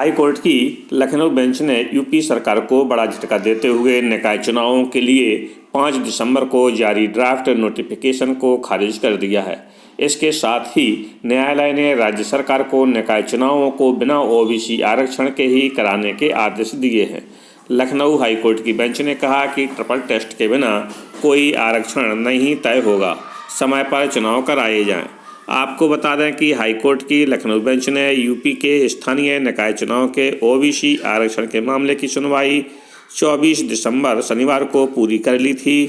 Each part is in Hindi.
हाई कोर्ट की लखनऊ बेंच ने यूपी सरकार को बड़ा झटका देते हुए निकाय चुनावों के लिए 5 दिसंबर को जारी ड्राफ्ट नोटिफिकेशन को खारिज कर दिया है। इसके साथ ही न्यायालय ने राज्य सरकार को निकाय चुनावों को बिना ओबीसी आरक्षण के ही कराने के आदेश दिए हैं। लखनऊ हाई कोर्ट की बेंच ने कहा कि ट्रिपल टेस्ट के बिना कोई आरक्षण नहीं तय होगा, समय पर चुनाव कराए जाएं। आपको बता दें कि हाईकोर्ट की लखनऊ बेंच ने यूपी के स्थानीय निकाय चुनाव के ओबीसी आरक्षण के मामले की सुनवाई 24 दिसंबर शनिवार को पूरी कर ली थी।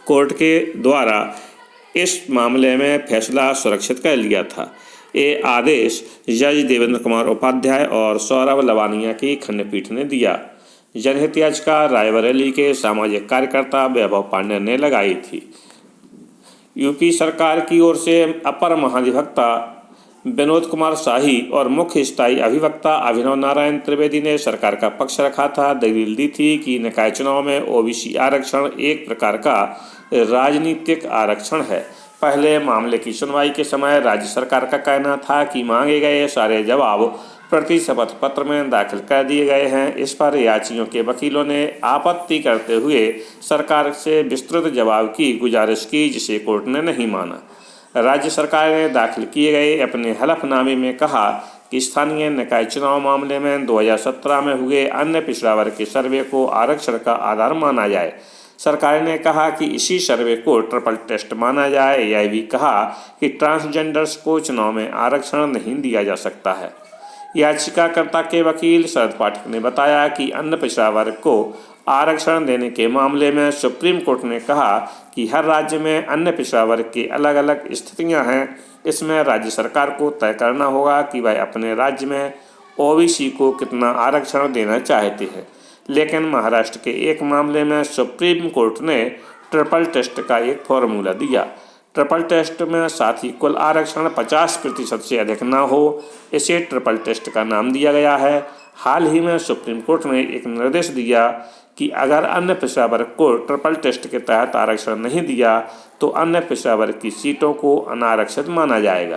कोर्ट के द्वारा इस मामले में फैसला सुरक्षित कर लिया था। ये आदेश जज देवेंद्र कुमार उपाध्याय और सौरभ लवानिया की खंडपीठ ने दिया। जनहित याचिका रायबरेली के सामाजिक कार्यकर्ता वैभव पांडे ने लगाई थी। यूपी सरकार की ओर से अपर महाधिवक्ता विनोद कुमार शाही और मुख्य स्थायी अभिवक्ता अभिनव नारायण त्रिवेदी ने सरकार का पक्ष रखा था। दलील दी थी कि निकाय चुनाव में ओबीसी आरक्षण एक प्रकार का राजनीतिक आरक्षण है। पहले मामले की सुनवाई के समय राज्य सरकार का कहना था कि मांगे गए सारे जवाब प्रति शपथ पत्र में दाखिल कर दिए गए हैं। इस पर याचियों के वकीलों ने आपत्ति करते हुए सरकार से विस्तृत जवाब की गुजारिश की, जिसे कोर्ट ने नहीं माना। राज्य सरकार ने दाखिल किए गए अपने हलफनामे में कहा कि स्थानीय निकाय चुनाव मामले में 2017 में हुए अन्य पिछड़ा वर्ग के सर्वे को आरक्षण का आधार माना जाए। सरकार ने कहा कि इसी सर्वे को ट्रिपल टेस्ट माना जाए। यह भी कहा कि ट्रांसजेंडर्स को चुनाव में आरक्षण नहीं दिया जा सकता है। याचिकाकर्ता के वकील शरद पाठक ने बताया कि अन्य पिछड़ा वर्ग को आरक्षण देने के मामले में सुप्रीम कोर्ट ने कहा कि हर राज्य में अन्य पिछड़ा वर्ग की अलग अलग स्थितियां हैं। इसमें राज्य सरकार को तय करना होगा कि वह अपने राज्य में ओबीसी को कितना आरक्षण देना चाहती है। लेकिन महाराष्ट्र के एक मामले में सुप्रीम कोर्ट ने ट्रिपल टेस्ट का एक फॉर्मूला दिया। ट्रिपल टेस्ट में साथ ही कुल आरक्षण 50% से अधिक न हो, इसे ट्रिपल टेस्ट का नाम दिया गया है। हाल ही में सुप्रीम कोर्ट ने एक निर्देश दिया कि अगर अन्य पिछड़ा वर्ग को ट्रिपल टेस्ट के तहत आरक्षण नहीं दिया तो अन्य पिछड़ा वर्ग की सीटों को अनारक्षित माना जाएगा।